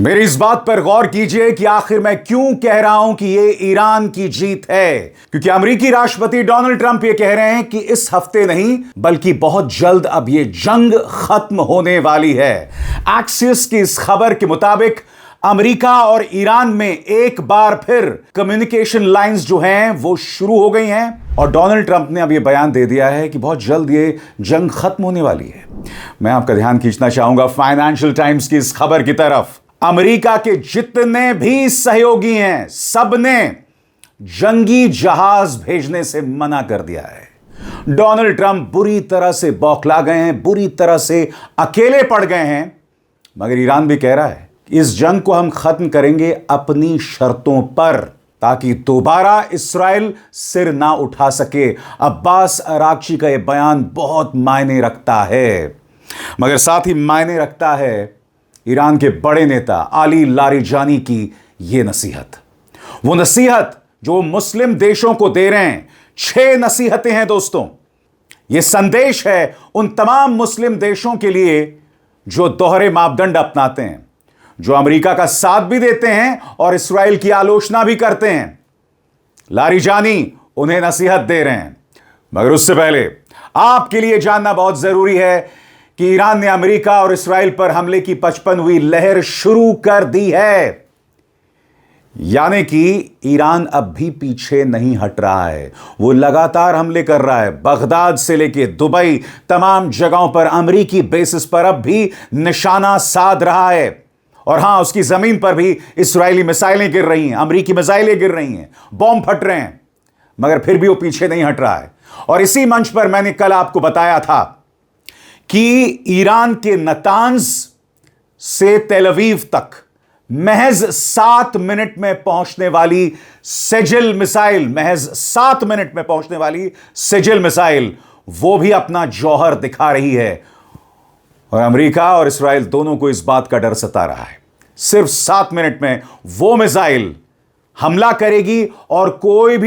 मेरी इस बात पर गौर कीजिए कि आखिर मैं क्यों कह रहा हूं कि यह ईरान की जीत है। क्योंकि अमेरिकी राष्ट्रपति डोनाल्ड ट्रंप यह कह रहे हैं कि इस हफ्ते नहीं बल्कि बहुत जल्द अब यह जंग खत्म होने वाली है। एक्सिस की इस खबर के मुताबिक अमेरिका और ईरान में एक बार फिर कम्युनिकेशन लाइंस जो हैं वो शुरू हो गई हैं और डोनाल्ड ट्रंप ने अब यह बयान दे दिया है कि बहुत जल्द यह जंग खत्म होने वाली है। मैं आपका ध्यान खींचना चाहूंगा फाइनेंशियल टाइम्स की इस खबर की तरफ। अमेरिका के जितने भी सहयोगी हैं सबने जंगी जहाज भेजने से मना कर दिया है। डोनाल्ड ट्रंप बुरी तरह से बौखला गए हैं, बुरी तरह से अकेले पड़ गए हैं। मगर ईरान भी कह रहा है कि इस जंग को हम खत्म करेंगे अपनी शर्तों पर, ताकि दोबारा इस्राएल सिर ना उठा सके। अब्बास अरागची का यह बयान बहुत मायने रखता है। मगर साथ ही मायने रखता है ईरान के बड़े नेता अली लारिजानी की यह नसीहत, वो नसीहत जो मुस्लिम देशों को दे रहे हैं। 6 नसीहतें हैं दोस्तों। यह संदेश है उन तमाम मुस्लिम देशों के लिए जो दोहरे मापदंड अपनाते हैं, जो अमेरिका का साथ भी देते हैं और इस्राएल की आलोचना भी करते हैं। लारिजानी उन्हें नसीहत दे रहे हैं। मगर उससे पहले आपके लिए जानना बहुत जरूरी है कि ईरान ने अमेरिका और इस्राएल पर हमले की 55वीं लहर शुरू कर दी है। यानी कि ईरान अब भी पीछे नहीं हट रहा है, वो लगातार हमले कर रहा है। बगदाद से लेकर दुबई तमाम जगहों पर अमेरिकी बेसिस पर अब भी निशाना साध रहा है। और हां, उसकी जमीन पर भी इस्राएली मिसाइलें गिर रही हैं, अमेरिकी मिसाइलें गिर रही हैं, बॉम्ब फट रहे हैं। मगर फिर भी वो पीछे नहीं हट रहा है। और इसी मंच पर मैंने कल आपको बताया था कि ईरान के नतांज से तेल अवीव तक महज 7 मिनट में पहुंचने वाली सेजिल मिसाइल, महज 7 मिनट में पहुंचने वाली सेजिल मिसाइल, वो भी अपना जौहर दिखा रही है। और अमेरिका और इस्राएल दोनों को इस बात का डर सता रहा है। सिर्फ 7 मिनट में वो मिसाइल हमला करेगी और कोई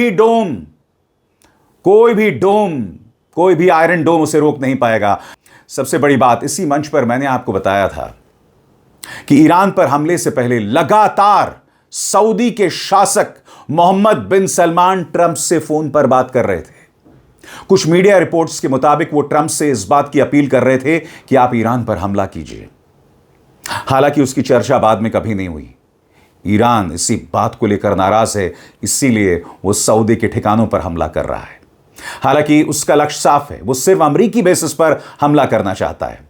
भी आयरन डोम उसे रोक नहीं पाएगा। सबसे बड़ी बात, इसी मंच पर मैंने आपको बताया था कि ईरान पर हमले से पहले लगातार सऊदी के शासक मोहम्मद बिन सलमान ट्रंप से फोन पर बात कर रहे थे। कुछ मीडिया रिपोर्ट्स के मुताबिक वो ट्रंप से इस बात की अपील कर रहे थे कि आप ईरान पर हमला कीजिए। हालांकि उसकी चर्चा बाद में कभी नहीं हुई। ईरान इसी बात को लेकर नाराज है, इसीलिए वो सऊदी के ठिकानों पर हमला कर रहा है। हालांकि उसका लक्ष्य साफ है, वो सिर्फ अमेरिकी बेसिस पर हमला करना चाहता है।